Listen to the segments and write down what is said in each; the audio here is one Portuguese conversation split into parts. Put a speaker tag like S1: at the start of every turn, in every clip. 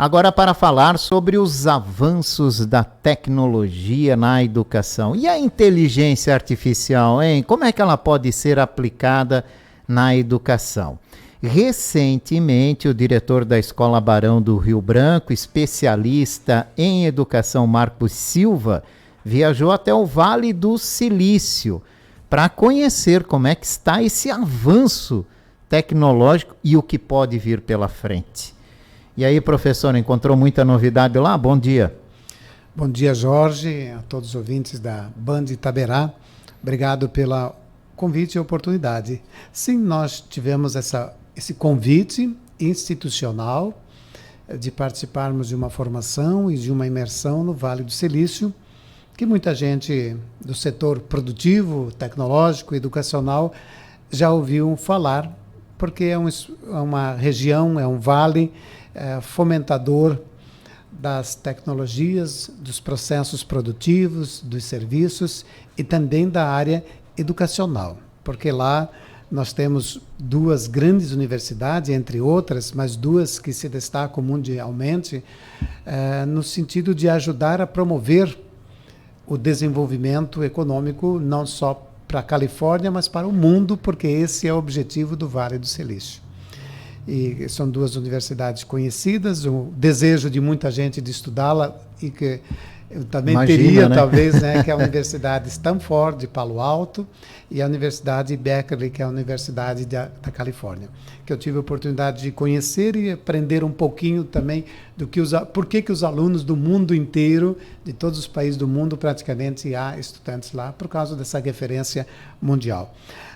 S1: Agora, para falar sobre os avanços da tecnologia na educação. E a inteligência artificial, hein? Como é que ela pode ser aplicada na educação? Recentemente, o diretor da Escola Barão do Rio Branco, especialista em educação, Marcos Silva, viajou até o Vale do Silício para conhecer como é que está esse avanço tecnológico e o que pode vir pela frente. E aí, professor, encontrou muita novidade lá? Bom dia.
S2: Bom dia, Jorge, a todos os ouvintes da Band Itaberá. Obrigado pela convite e oportunidade. Sim, nós tivemos esse convite institucional de participarmos de uma formação e de uma imersão no Vale do Silício, que muita gente do setor produtivo, tecnológico, educacional já ouviu falar, porque é uma região, é um vale fomentador das tecnologias, dos processos produtivos, dos serviços e também da área educacional, porque lá nós temos duas grandes universidades, entre outras, mas duas que se destacam mundialmente, no sentido de ajudar a promover o desenvolvimento econômico, não só para a Califórnia, mas para o mundo, porque esse é o objetivo do Vale do Silício. E são duas universidades conhecidas, o desejo de muita gente de estudá-la, e que eu também teria, né? Talvez, né, que é a Universidade Stanford, de Palo Alto, e a Universidade Berkeley, que é a Universidade da Califórnia, que eu tive a oportunidade de conhecer e aprender um pouquinho também do que por que os alunos do mundo inteiro, de todos os países do mundo, praticamente há estudantes lá, por causa dessa referência mundial.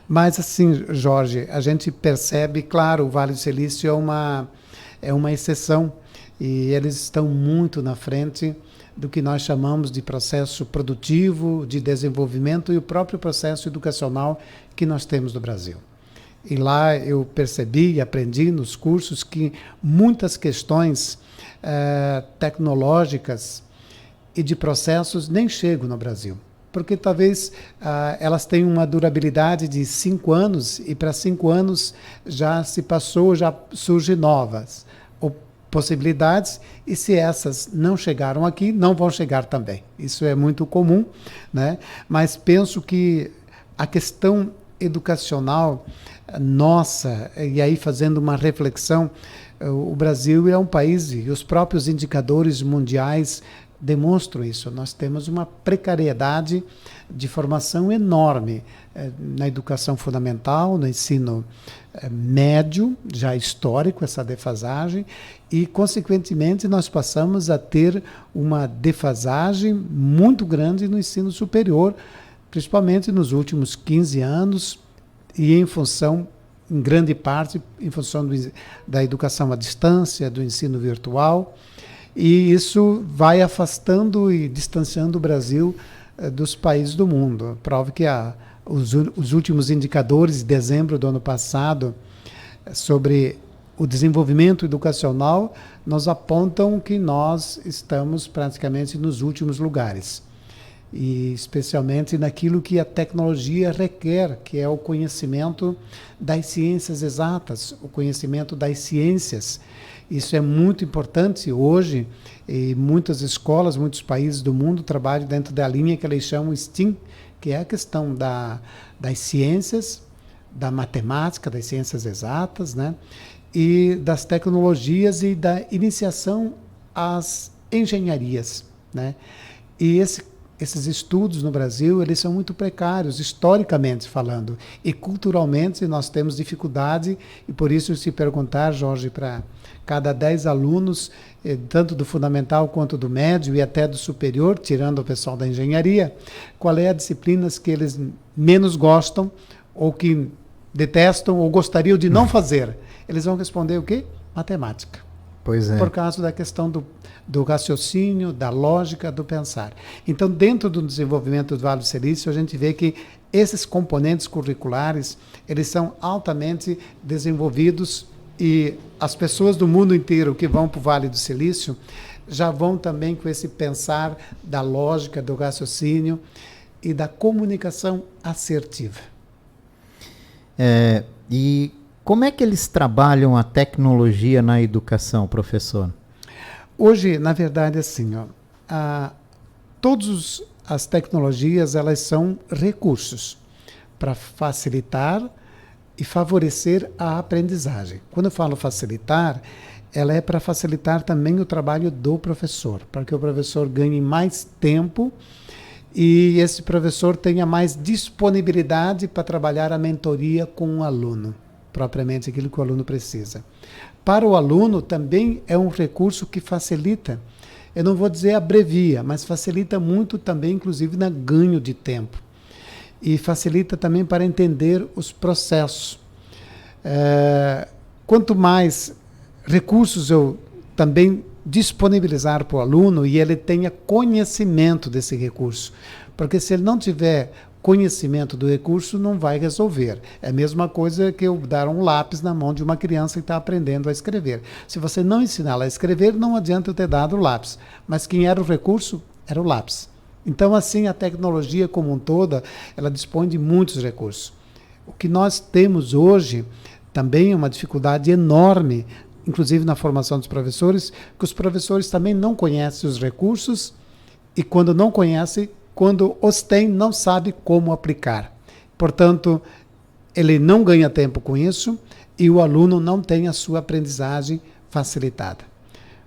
S2: Mas assim, Jorge, a gente percebe, claro, o Vale do Silício é uma exceção, e eles estão muito na frente do que nós chamamos de processo produtivo, de desenvolvimento e o próprio processo educacional que nós temos no Brasil. E lá eu percebi e aprendi nos cursos que muitas questões tecnológicas e de processos nem chegam no Brasil, porque talvez elas tenham uma durabilidade de 5 anos e para 5 anos já se passou, já surgem novas possibilidades, e se essas não chegaram aqui, não vão chegar também. Isso é muito comum, né? Mas penso que a questão educacional nossa, e aí fazendo uma reflexão, o Brasil é um país, e os próprios indicadores mundiais demonstram isso. Nós temos uma precariedade de formação enorme na educação fundamental, no ensino médio, já histórico, essa defasagem, e, consequentemente, nós passamos a ter uma defasagem muito grande no ensino superior, principalmente nos últimos 15 anos, e em função, em grande parte, em função da educação à distância, do ensino virtual, e isso vai afastando e distanciando o Brasil dos países do mundo. Prova que os últimos indicadores de dezembro do ano passado sobre o desenvolvimento educacional nos apontam que nós estamos praticamente nos últimos lugares, e especialmente naquilo que a tecnologia requer, que é o conhecimento das ciências exatas, o conhecimento das ciências. Isso é muito importante hoje, e muitas escolas, muitos países do mundo trabalham dentro da linha que eles chamam STEAM, que é a questão das ciências, da matemática, das ciências exatas, né? E das tecnologias e da iniciação às engenharias, né? E esses estudos no Brasil, eles são muito precários, historicamente falando, e culturalmente nós temos dificuldade, e por isso, se perguntar, Jorge, para cada 10 alunos, tanto do fundamental quanto do médio e até do superior, tirando o pessoal da engenharia, qual é a disciplina que eles menos gostam, ou que detestam, ou gostariam de não fazer? Eles vão responder o quê? Matemática.
S1: Pois é.
S2: Por causa da questão do raciocínio, da lógica, do pensar. Então, dentro do desenvolvimento do Vale do Silício, a gente vê que esses componentes curriculares, eles são altamente desenvolvidos, e as pessoas do mundo inteiro que vão para o Vale do Silício já vão também com esse pensar da lógica, do raciocínio e da comunicação assertiva.
S1: E como é que eles trabalham a tecnologia na educação, professor?
S2: Hoje, na verdade, assim, ó, todas as tecnologias, elas são recursos para facilitar e favorecer a aprendizagem. Quando eu falo facilitar, ela é para facilitar também o trabalho do professor, para que o professor ganhe mais tempo e esse professor tenha mais disponibilidade para trabalhar a mentoria com o aluno, propriamente aquilo que o aluno precisa. Para o aluno também é um recurso que facilita, eu não vou dizer abrevia, mas facilita muito também, inclusive, no ganho de tempo. E facilita também para entender os processos. Quanto mais recursos eu também disponibilizar para o aluno e ele tenha conhecimento desse recurso. Porque se ele não tiver conhecimento do recurso, não vai resolver. É a mesma coisa que eu dar um lápis na mão de uma criança que está aprendendo a escrever. Se você não ensiná-la a escrever, não adianta eu ter dado o lápis. Mas quem era o recurso? Era o lápis. Então, assim, a tecnologia como um todo, ela dispõe de muitos recursos. O que nós temos hoje também é uma dificuldade enorme, inclusive na formação dos professores, que os professores também não conhecem os recursos e quando não conhecem, quando os têm, não sabe como aplicar. Portanto, ele não ganha tempo com isso e o aluno não tem a sua aprendizagem facilitada.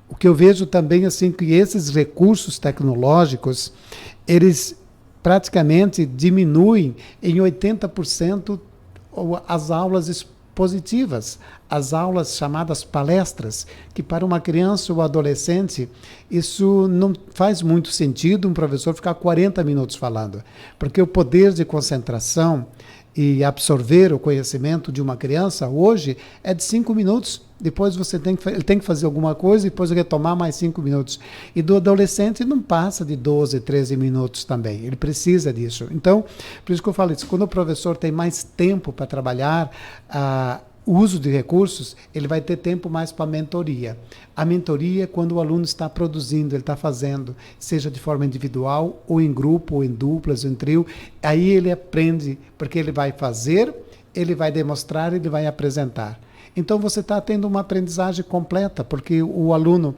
S2: O que eu vejo também assim que esses recursos tecnológicos, eles praticamente diminuem em 80% as aulas expositivas, as aulas chamadas palestras, que para uma criança ou adolescente, isso não faz muito sentido um professor ficar 40 minutos falando, porque o poder de concentração e absorver o conhecimento de uma criança hoje é de 5 minutos. Depois ele tem que fazer alguma coisa e depois retomar mais 5 minutos. E do adolescente não passa de 12, 13 minutos também. Ele precisa disso. Então, por isso que eu falo isso. Quando o professor tem mais tempo para trabalhar o uso de recursos, ele vai ter tempo mais para a mentoria. A mentoria é quando o aluno está produzindo, ele está fazendo, seja de forma individual, ou em grupo, ou em duplas, ou em trio. Aí ele aprende, porque ele vai fazer, ele vai demonstrar, ele vai apresentar. Então você está tendo uma aprendizagem completa, porque o aluno,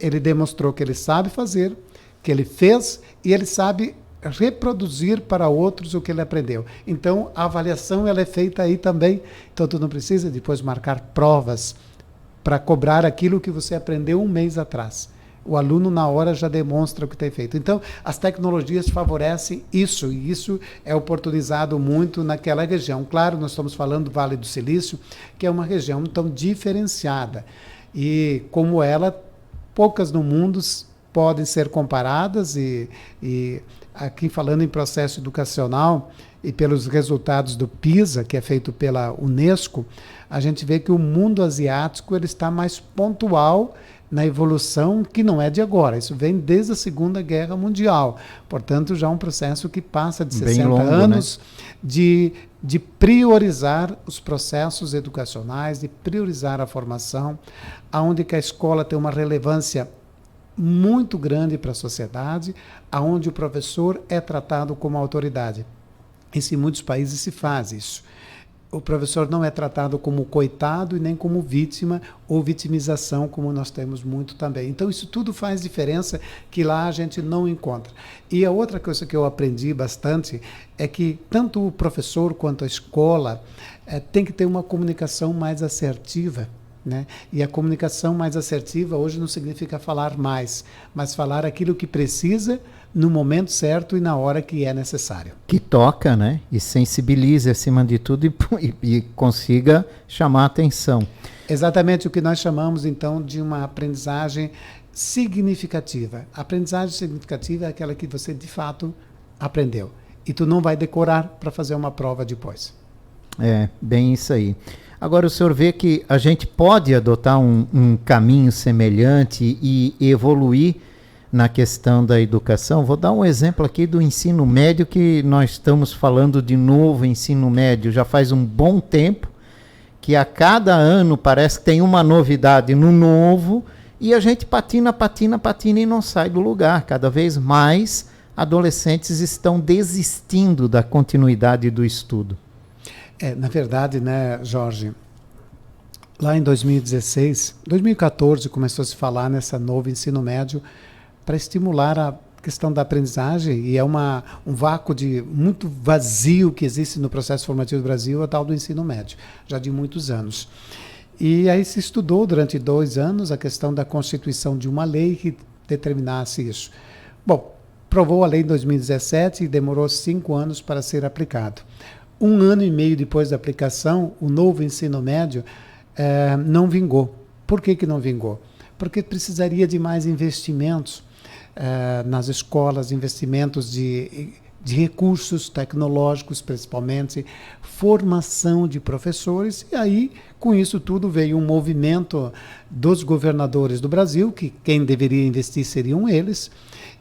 S2: ele demonstrou que ele sabe fazer, que ele fez, e ele sabe reproduzir para outros o que ele aprendeu. Então, a avaliação ela é feita aí também. Então, tu não precisa depois marcar provas para cobrar aquilo que você aprendeu um mês atrás. O aluno, na hora, já demonstra o que tem feito. Então, as tecnologias favorecem isso, e isso é oportunizado muito naquela região. Claro, nós estamos falando do Vale do Silício, que é uma região tão diferenciada. E, como ela, poucas no mundo podem ser comparadas, e aqui falando em processo educacional e pelos resultados do PISA, que é feito pela Unesco, a gente vê que o mundo asiático ele está mais pontual na evolução, que não é de agora. Isso vem desde a Segunda Guerra Mundial. Portanto, já é um processo que passa de 60 longo, anos, né? de priorizar os processos educacionais, de priorizar a formação, onde que a escola tem uma relevância muito grande para a sociedade, onde o professor é tratado como autoridade. Em muitos países se faz isso. O professor não é tratado como coitado e nem como vítima ou vitimização, como nós temos muito também. Então, isso tudo faz diferença que lá a gente não encontra. E a outra coisa que eu aprendi bastante é que tanto o professor quanto a escola tem que ter uma comunicação mais assertiva. Né? E a comunicação mais assertiva hoje não significa falar mais, mas falar aquilo que precisa no momento certo e na hora que é necessário.
S1: Que toca, né? E sensibilize acima de tudo e consiga chamar a atenção.
S2: Exatamente o que nós chamamos então de uma aprendizagem significativa. A aprendizagem significativa é aquela que você de fato aprendeu e tu não vai decorar para fazer uma prova depois.
S1: É, bem isso aí. Agora, o senhor vê que a gente pode adotar um caminho semelhante e evoluir na questão da educação. Vou dar um exemplo aqui do ensino médio, que nós estamos falando de novo ensino médio. Já faz um bom tempo que a cada ano parece que tem uma novidade no novo e a gente patina e não sai do lugar. Cada vez mais adolescentes estão desistindo da continuidade do estudo.
S2: Na verdade, né, Jorge, Lá em 2016, 2014, começou a se falar nessa novo ensino médio para estimular a questão da aprendizagem, e é um vácuo muito vazio que existe no processo formativo do Brasil, a tal do ensino médio, já de muitos anos. E aí se estudou durante 2 anos a questão da constituição de uma lei que determinasse isso. Bom, aprovou a lei em 2017 e demorou 5 anos para ser aplicado. 1 ano e meio depois da aplicação, o novo ensino médio não vingou. Por que não vingou? Porque precisaria de mais investimentos nas escolas, investimentos de recursos tecnológicos, principalmente, formação de professores, e aí, com isso tudo, veio um movimento dos governadores do Brasil, que quem deveria investir seriam eles,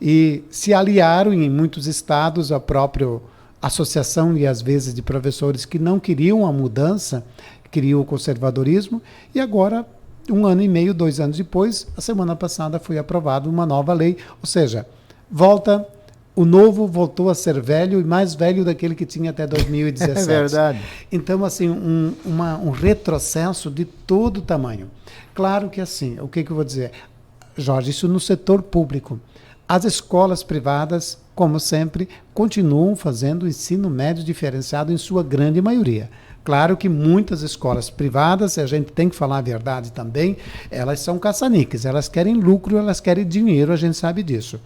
S2: e se aliaram em muitos estados à própria associação, e às vezes de professores que não queriam a mudança, queriam o conservadorismo, e agora 1 ano e meio, 2 anos depois, a semana passada foi aprovada uma nova lei, ou seja, o novo voltou a ser velho e mais velho daquele que tinha até 2017.
S1: É verdade.
S2: Então, assim, um retrocesso de todo tamanho. Claro que assim, o que eu vou dizer? Jorge, isso no setor público. As escolas privadas, como sempre, continuam fazendo ensino médio diferenciado em sua grande maioria. Claro que muitas escolas privadas, a gente tem que falar a verdade também, elas são caça-níqueis, elas querem lucro, elas querem dinheiro, a gente sabe disso.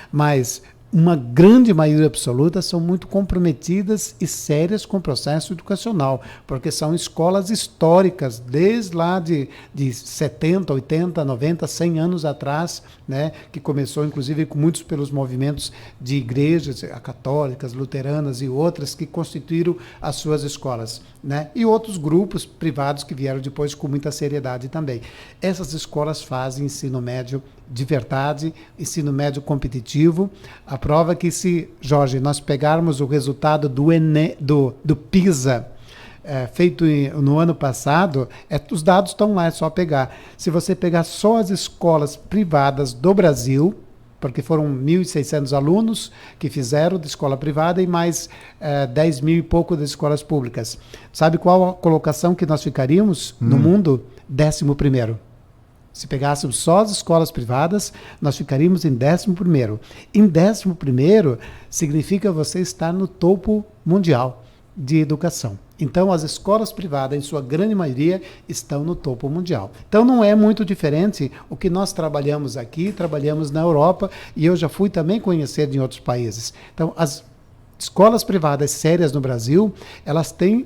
S2: Mas uma grande maioria absoluta são muito comprometidas e sérias com o processo educacional, porque são escolas históricas, desde lá de 70, 80, 90, 100 anos atrás, né, que começou inclusive com muitos pelos movimentos de igrejas católicas, luteranas e outras que constituíram as suas escolas, né, e outros grupos privados que vieram depois com muita seriedade também. Essas escolas fazem ensino médio de verdade, ensino médio competitivo. A prova é que se, Jorge, nós pegarmos o resultado do PISA, feito no ano passado, os dados estão lá, é só pegar. Se você pegar só as escolas privadas do Brasil, porque foram 1.600 alunos que fizeram de escola privada e mais 10 mil e pouco das escolas públicas. Sabe qual a colocação que nós ficaríamos no mundo? 11º. Se pegássemos só as escolas privadas, nós ficaríamos em 11º. Em 11º significa você estar no topo mundial de educação. Então, as escolas privadas, em sua grande maioria, estão no topo mundial. Então, não é muito diferente o que nós trabalhamos aqui, trabalhamos na Europa, e eu já fui também conhecer em outros países. Então, as escolas privadas sérias no Brasil, elas têm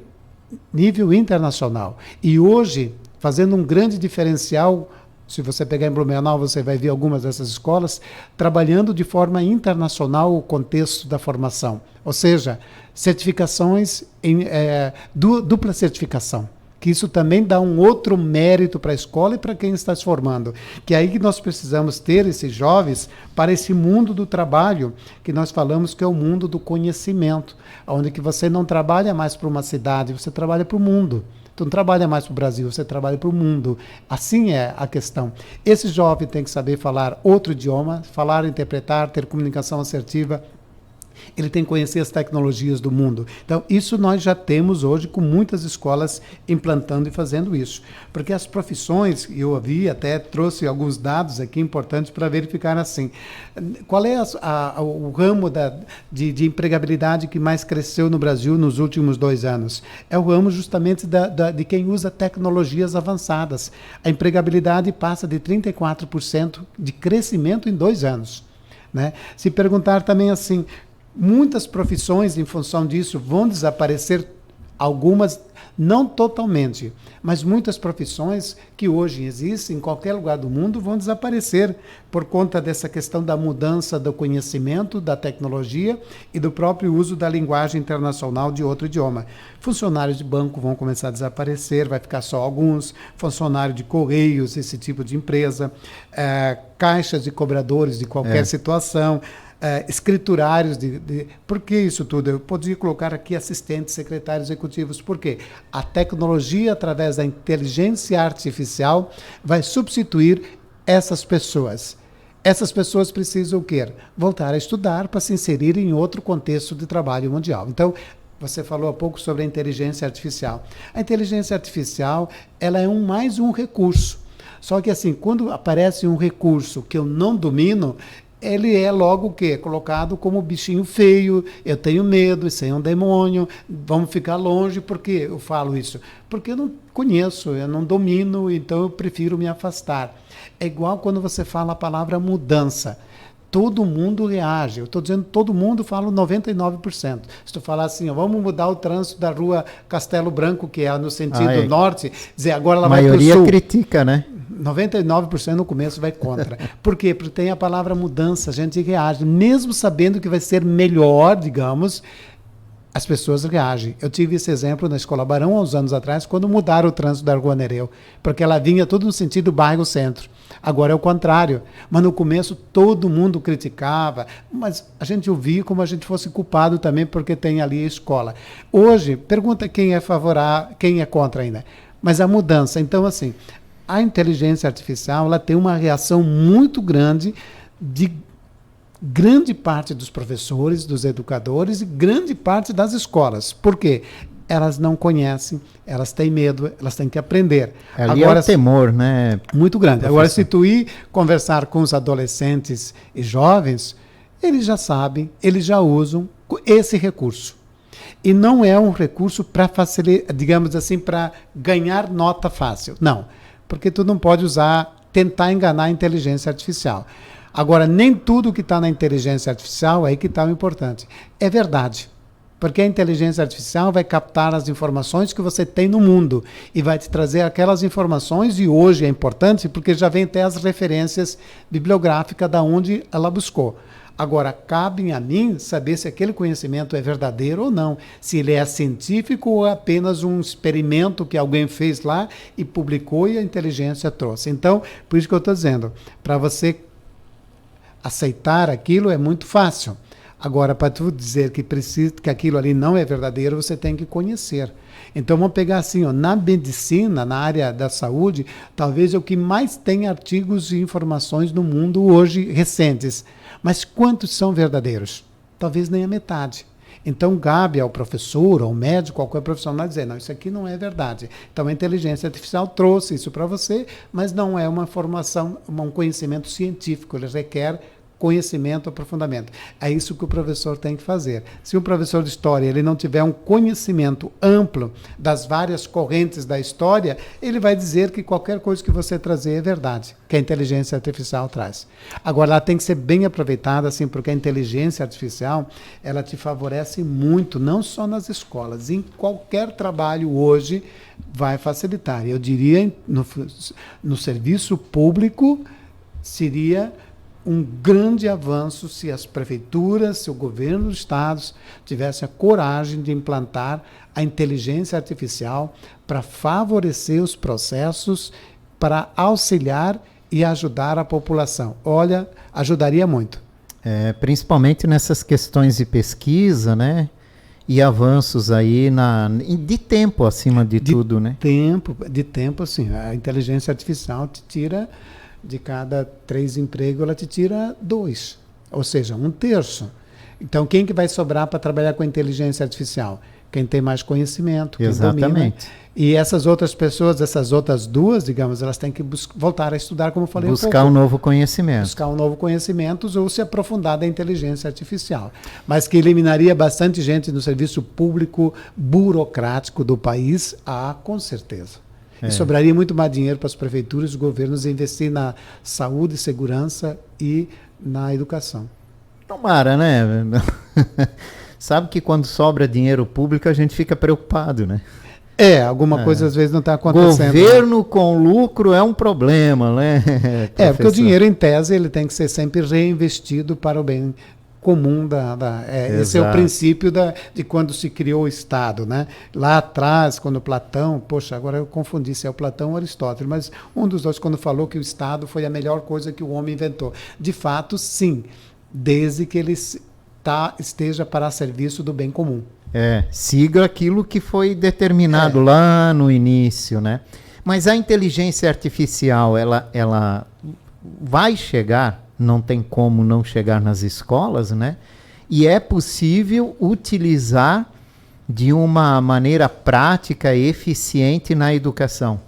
S2: nível internacional. E hoje, fazendo um grande diferencial, se você pegar em Blumenau, você vai ver algumas dessas escolas trabalhando de forma internacional o contexto da formação. Ou seja, certificações, dupla certificação. Que isso também dá um outro mérito para a escola e para quem está se formando. Que é aí que nós precisamos ter esses jovens para esse mundo do trabalho, que nós falamos que é o mundo do conhecimento, onde que você não trabalha mais para uma cidade, você trabalha para o mundo. Tu não trabalha mais para o Brasil, você trabalha para o mundo. Assim é a questão. Esse jovem tem que saber falar outro idioma, falar, interpretar, ter comunicação assertiva. Ele tem que conhecer as tecnologias do mundo. Então, isso nós já temos hoje com muitas escolas implantando e fazendo isso. Porque as profissões, eu ouvi, até trouxe alguns dados aqui importantes para verificar assim. Qual é o ramo de empregabilidade que mais cresceu no Brasil nos últimos 2 anos? É o ramo justamente de quem usa tecnologias avançadas. A empregabilidade passa de 34% de crescimento em 2 anos. Né? Se perguntar também assim, muitas profissões, em função disso, vão desaparecer, algumas não totalmente, mas muitas profissões que hoje existem em qualquer lugar do mundo vão desaparecer por conta dessa questão da mudança do conhecimento, da tecnologia e do próprio uso da linguagem internacional de outro idioma. Funcionários de banco vão começar a desaparecer, vai ficar só alguns, funcionário de correios, esse tipo de empresa, caixas de cobradores de qualquer situação, escriturários, por que isso tudo? Eu podia colocar aqui assistentes, secretários executivos, por quê? A tecnologia, através da inteligência artificial, vai substituir essas pessoas. Essas pessoas precisam o quê? Voltar a estudar para se inserir em outro contexto de trabalho mundial. Então, Você falou há pouco sobre a inteligência artificial. A inteligência artificial, ela é mais um recurso. Só que assim, quando aparece um recurso que eu não domino, ele é logo o quê? Colocado como bichinho feio, eu tenho medo, isso aí é um demônio, vamos ficar longe. Por que eu falo isso? Porque eu não conheço, eu não domino, então eu prefiro me afastar. É igual quando você fala a palavra mudança. Todo mundo reage. Eu estou dizendo todo mundo, falo 99%. Se tu falar assim, ó, vamos mudar o trânsito da rua Castelo Branco, que é no sentido norte, dizer agora ela vai para o sul.
S1: A maioria critica, né?
S2: 99% no começo vai contra. Por quê? Porque tem a palavra mudança, a gente reage. Mesmo sabendo que vai ser melhor, digamos, as pessoas reagem. Eu tive esse exemplo na Escola Barão, há uns anos atrás, quando mudaram o trânsito da Rua Nereu, porque ela vinha tudo no sentido bairro-centro. Agora é o contrário. Mas no começo todo mundo criticava, mas a gente ouvia como a gente fosse culpado também porque tem ali a escola. Hoje, pergunta quem é favorável, quem é contra ainda. Mas a mudança, então assim, a inteligência artificial ela tem uma reação muito grande de grande parte dos professores, dos educadores e grande parte das escolas. Por quê? Elas não conhecem, elas têm medo, elas têm que aprender.
S1: Ali agora, é o temor, né?
S2: Muito grande. Professor. Agora, se tu ir conversar com os adolescentes e jovens, eles já sabem, eles já usam esse recurso. E não é um recurso para facilitar, digamos assim, para ganhar nota fácil. Não, porque tu não pode tentar enganar a inteligência artificial. Agora, nem tudo que está na inteligência artificial é aí que está o importante. É verdade. Porque a inteligência artificial vai captar as informações que você tem no mundo e vai te trazer aquelas informações, e hoje é importante porque já vem até as referências bibliográficas da onde ela buscou. Agora, cabe a mim saber se aquele conhecimento é verdadeiro ou não, se ele é científico ou é apenas um experimento que alguém fez lá e publicou e a inteligência trouxe. Então, por isso que eu estou dizendo, para você aceitar aquilo é muito fácil. Agora, para tu dizer que aquilo ali não é verdadeiro, você tem que conhecer. Então, vamos pegar assim, ó, na medicina, na área da saúde, talvez é o que mais tem artigos e informações no mundo hoje recentes. Mas quantos são verdadeiros? Talvez nem a metade. Então, cabe ao professor, ao médico, qualquer profissional dizer, não, isso aqui não é verdade. Então, a inteligência artificial trouxe isso para você, mas não é uma formação, um conhecimento científico, ele requer conhecimento, aprofundamento. É isso que o professor tem que fazer. Se o professor de história ele não tiver um conhecimento amplo das várias correntes da história, ele vai dizer que qualquer coisa que você trazer é verdade, que a inteligência artificial traz. Agora, ela tem que ser bem aproveitada, assim, porque a inteligência artificial, ela te favorece muito, não só nas escolas, em qualquer trabalho hoje vai facilitar. Eu diria, no serviço público, seria um grande avanço se as prefeituras, se o governo dos estados tivesse a coragem de implantar a inteligência artificial para favorecer os processos, para auxiliar e ajudar a população. Olha, ajudaria muito.
S1: Principalmente nessas questões de pesquisa, né? E avanços aí de tempo acima de tudo, né?
S2: De tempo, sim. A inteligência artificial te tira... De cada 3 empregos, ela te tira 2, ou seja, 1/3. Então, quem que vai sobrar para trabalhar com a inteligência artificial? Quem tem mais conhecimento, quem domina.
S1: Exatamente.
S2: E essas outras pessoas, essas outras 2, digamos, elas têm que voltar a estudar, como eu falei
S1: buscar um novo conhecimento.
S2: Buscar um novo conhecimento ou se aprofundar da inteligência artificial. Mas que eliminaria bastante gente no serviço público burocrático do país, com certeza. E sobraria muito mais dinheiro para as prefeituras e os governos investir na saúde, segurança e na educação.
S1: Tomara, né? Sabe que quando sobra dinheiro público a gente fica preocupado, né?
S2: Alguma coisa às vezes não está acontecendo.
S1: Governo com lucro é um problema, né?
S2: Porque o dinheiro, em tese, ele tem que ser sempre reinvestido para o bem comum esse é o princípio de quando se criou o Estado, né? Lá atrás, quando Platão, agora eu confundi se é o Platão ou Aristóteles, mas um dos dois quando falou que o Estado foi a melhor coisa que o homem inventou. De fato, sim, desde que ele esteja para serviço do bem comum.
S1: Siga aquilo que foi determinado lá no início, né? Mas a inteligência artificial, ela vai chegar, não tem como não chegar nas escolas, né? E é possível utilizar de uma maneira prática e eficiente na educação?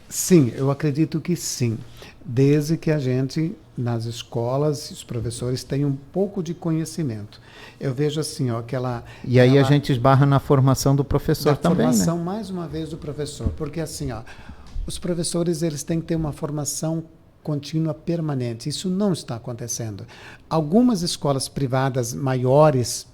S2: Sim, eu acredito que sim. Desde que a gente, nas escolas, os professores tenham um pouco de conhecimento. Eu vejo assim, ó,
S1: E aí a gente esbarra na formação do professor também, né?
S2: formação, mais uma vez, do professor. Porque assim, ó, os professores, eles têm que ter uma formação contínua permanente. Isso não está acontecendo. Algumas escolas privadas maiores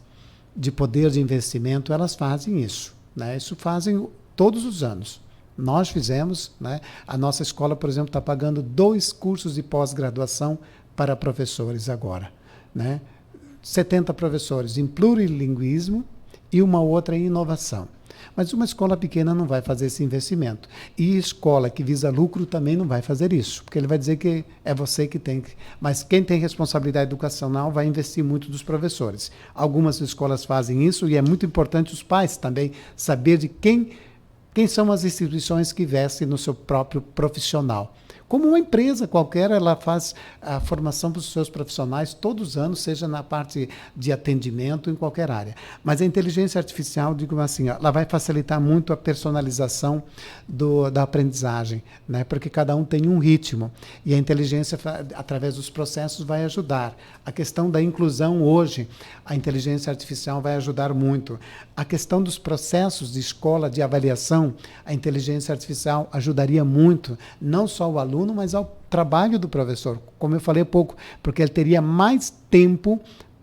S2: de poder de investimento, elas fazem isso, né? Isso fazem todos os anos. Nós fizemos, né? A nossa escola, por exemplo, está pagando 2 cursos de pós-graduação para professores agora, né? 70 professores em plurilinguismo e uma outra em inovação. Mas uma escola pequena não vai fazer esse investimento. E escola que visa lucro também não vai fazer isso, porque ele vai dizer que é você que tem que... Mas quem tem responsabilidade educacional vai investir muito dos professores. Algumas escolas fazem isso e é muito importante os pais também saber de quem são as instituições que investem no seu próprio profissional. Como uma empresa qualquer, ela faz a formação para os seus profissionais todos os anos, seja na parte de atendimento, em qualquer área. Mas a inteligência artificial, digo assim, ela vai facilitar muito a personalização da aprendizagem, né? Porque cada um tem um ritmo. E a inteligência, através dos processos, vai ajudar. A questão da inclusão hoje, a inteligência artificial vai ajudar muito. A questão dos processos de escola, de avaliação, a inteligência artificial ajudaria muito, não só o aluno, mas ao trabalho do professor, como eu falei há pouco, porque ele teria mais tempo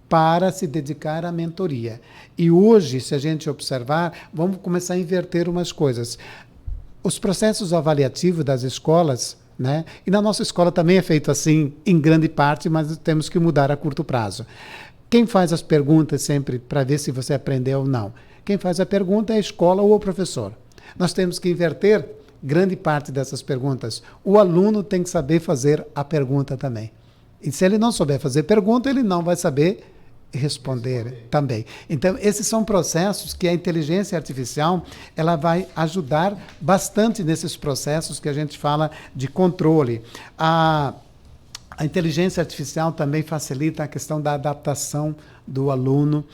S2: para se dedicar à mentoria. E hoje, se a gente observar, vamos começar a inverter umas coisas. Os processos avaliativos das escolas, né? E na nossa escola também é feito assim, em grande parte, mas temos que mudar a curto prazo. Quem faz as perguntas sempre para ver se você aprendeu ou não? Quem faz a pergunta é a escola ou o professor. Nós temos que inverter grande parte dessas perguntas. O aluno tem que saber fazer a pergunta também. E se ele não souber fazer pergunta, ele não vai saber responder também. Então, esses são processos que a inteligência artificial ela vai ajudar bastante nesses processos que a gente fala de controle. A inteligência artificial também facilita a questão da adaptação do aluno,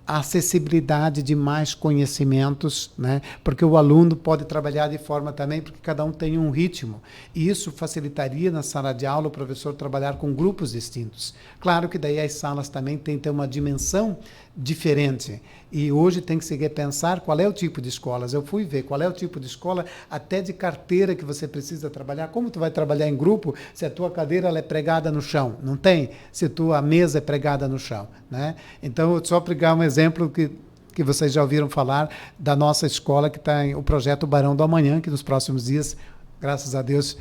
S2: a acessibilidade de mais conhecimentos, né? Porque o aluno pode trabalhar de forma também, porque cada um tem um ritmo. E isso facilitaria na sala de aula o professor trabalhar com grupos distintos. Claro que daí as salas também têm que ter uma dimensão diferente. E hoje tem que se repensar qual é o tipo de escolas. Eu fui ver qual é o tipo de escola, até de carteira que você precisa trabalhar. Como tu vai trabalhar em grupo se a tua cadeira ela é pregada no chão? Não tem? Se a tua mesa é pregada no chão, né? Então, só pegar um exemplo que vocês já ouviram falar da nossa escola, que está o projeto Barão do Amanhã, que nos próximos dias, graças a Deus,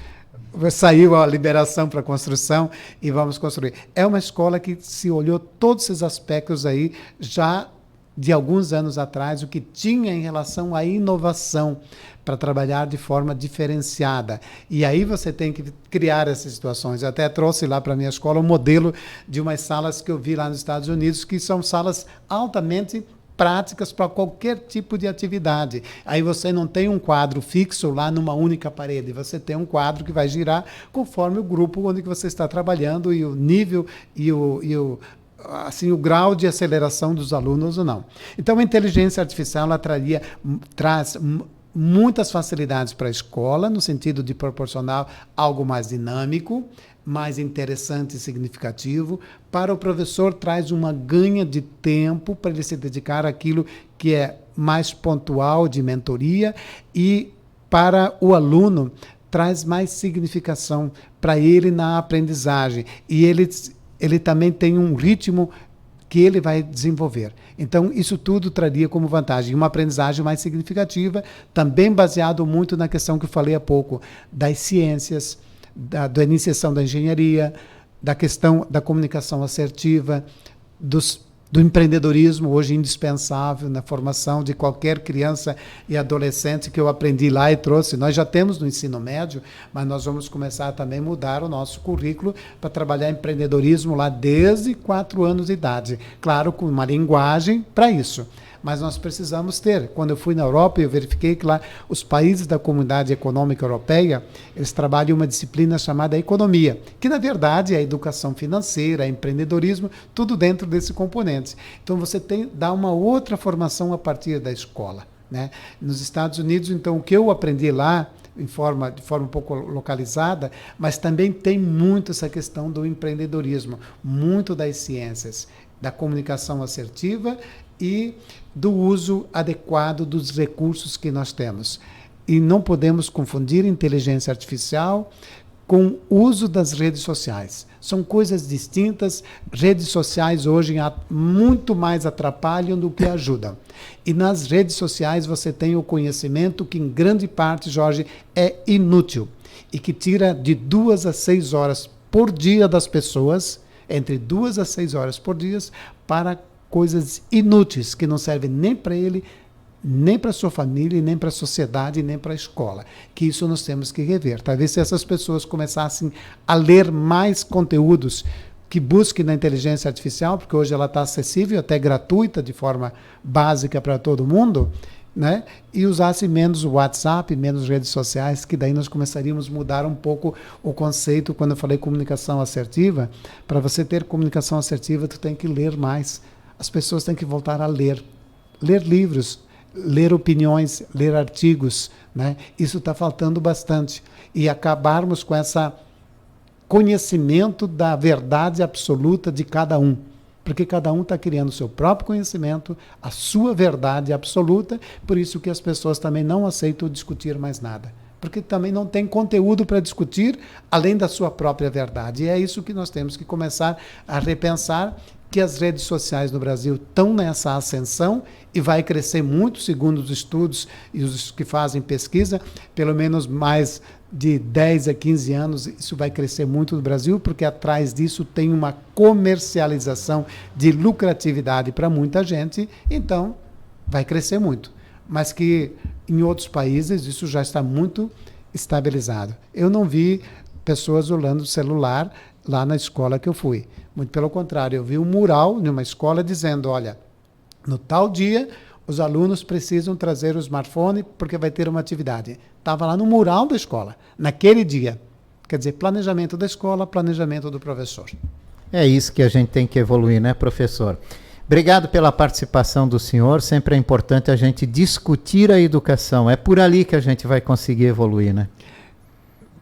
S2: saiu a liberação para construção e vamos construir. É uma escola que se olhou todos esses aspectos aí já de alguns anos atrás, o que tinha em relação à inovação para trabalhar de forma diferenciada. E aí você tem que criar essas situações. Eu até trouxe lá para a minha escola um modelo de umas salas que eu vi lá nos Estados Unidos, que são salas altamente práticas para qualquer tipo de atividade. Aí você não tem um quadro fixo lá numa única parede, você tem um quadro que vai girar conforme o grupo onde você está trabalhando e o nível e o grau de aceleração dos alunos ou não. Então, a inteligência artificial ela traz muitas facilidades para a escola, no sentido de proporcionar algo mais dinâmico, mais interessante e significativo. Para o professor, traz uma ganha de tempo para ele se dedicar àquilo que é mais pontual de mentoria, e para o aluno, traz mais significação para ele na aprendizagem. E ele também tem um ritmo que ele vai desenvolver. Então, isso tudo traria como vantagem uma aprendizagem mais significativa, também baseado muito na questão que eu falei há pouco, das ciências, da iniciação da engenharia, da questão da comunicação assertiva, do empreendedorismo, hoje indispensável na formação de qualquer criança e adolescente, que eu aprendi lá e trouxe. Nós já temos no ensino médio, mas nós vamos começar também a mudar o nosso currículo para trabalhar empreendedorismo lá desde 4 anos de idade. Claro, com uma linguagem para isso. mas nós precisamos ter. Quando eu fui na Europa, eu verifiquei que lá os países da Comunidade Econômica Europeia, eles trabalham uma disciplina chamada economia, que na verdade é a educação financeira, é empreendedorismo, tudo dentro desse componente. Então você dá uma outra formação a partir da escola, né? Nos Estados Unidos, então, o que eu aprendi lá, de forma um pouco localizada, mas também tem muito essa questão do empreendedorismo, muito das ciências, da comunicação assertiva e do uso adequado dos recursos que nós temos. E não podemos confundir inteligência artificial com o uso das redes sociais. São coisas distintas. Redes sociais hoje muito mais atrapalham do que ajudam. E nas redes sociais você tem o conhecimento que, em grande parte, Jorge, é inútil e que tira de 2 a 6 horas por dia das pessoas, entre 2 a 6 horas por dia, para coisas inúteis que não servem nem para ele, nem para a sua família, nem para a sociedade, nem para a escola. Que isso nós temos que rever. Talvez se essas pessoas começassem a ler mais conteúdos que busquem na inteligência artificial, porque hoje ela está acessível, até gratuita, de forma básica para todo mundo, né? E usassem menos o WhatsApp, menos redes sociais, que daí nós começaríamos a mudar um pouco o conceito. Quando eu falei comunicação assertiva, para você ter comunicação assertiva, tu tem que ler mais. As pessoas têm que voltar a ler livros, ler opiniões, ler artigos, né? Isso está faltando bastante. E acabarmos com esse conhecimento da verdade absoluta de cada um. Porque cada um está criando o seu próprio conhecimento, a sua verdade absoluta, por isso que as pessoas também não aceitam discutir mais nada. Porque também não tem conteúdo para discutir além da sua própria verdade. E é isso que nós temos que começar a repensar, que as redes sociais no Brasil estão nessa ascensão e vai crescer muito, segundo os estudos e os que fazem pesquisa, pelo menos mais de 10 a 15 anos, isso vai crescer muito no Brasil, porque atrás disso tem uma comercialização de lucratividade para muita gente, então vai crescer muito. Mas que em outros países isso já está muito estabilizado. Eu não vi pessoas usando celular lá na escola que eu fui. Muito pelo contrário, eu vi um mural numa escola dizendo, olha, no tal dia os alunos precisam trazer o smartphone porque vai ter uma atividade. Estava lá no mural da escola, naquele dia. Quer dizer, planejamento da escola, planejamento do professor.
S1: É isso que a gente tem que evoluir, né, professor? Obrigado pela participação do senhor. Sempre é importante a gente discutir a educação. É por ali que a gente vai conseguir evoluir, né?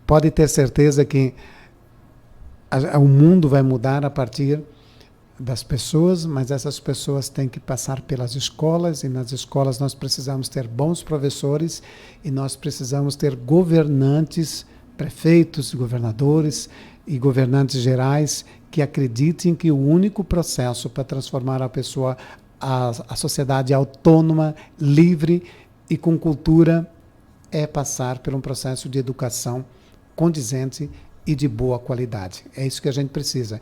S2: Pode ter certeza que o mundo vai mudar a partir das pessoas, mas essas pessoas têm que passar pelas escolas, e nas escolas nós precisamos ter bons professores e nós precisamos ter governantes, prefeitos, governadores e governantes gerais que acreditem que o único processo para transformar a pessoa, a sociedade autônoma, livre e com cultura é passar por um processo de educação condizente e de boa qualidade. É isso que a gente precisa.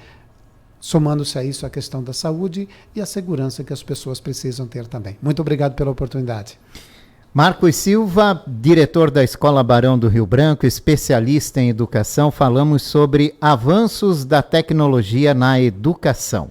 S2: Somando-se a isso a questão da saúde e a segurança que as pessoas precisam ter também. Muito obrigado pela oportunidade.
S1: Marcos Silva, diretor da Escola Barão do Rio Branco, especialista em educação, falamos sobre avanços da tecnologia na educação.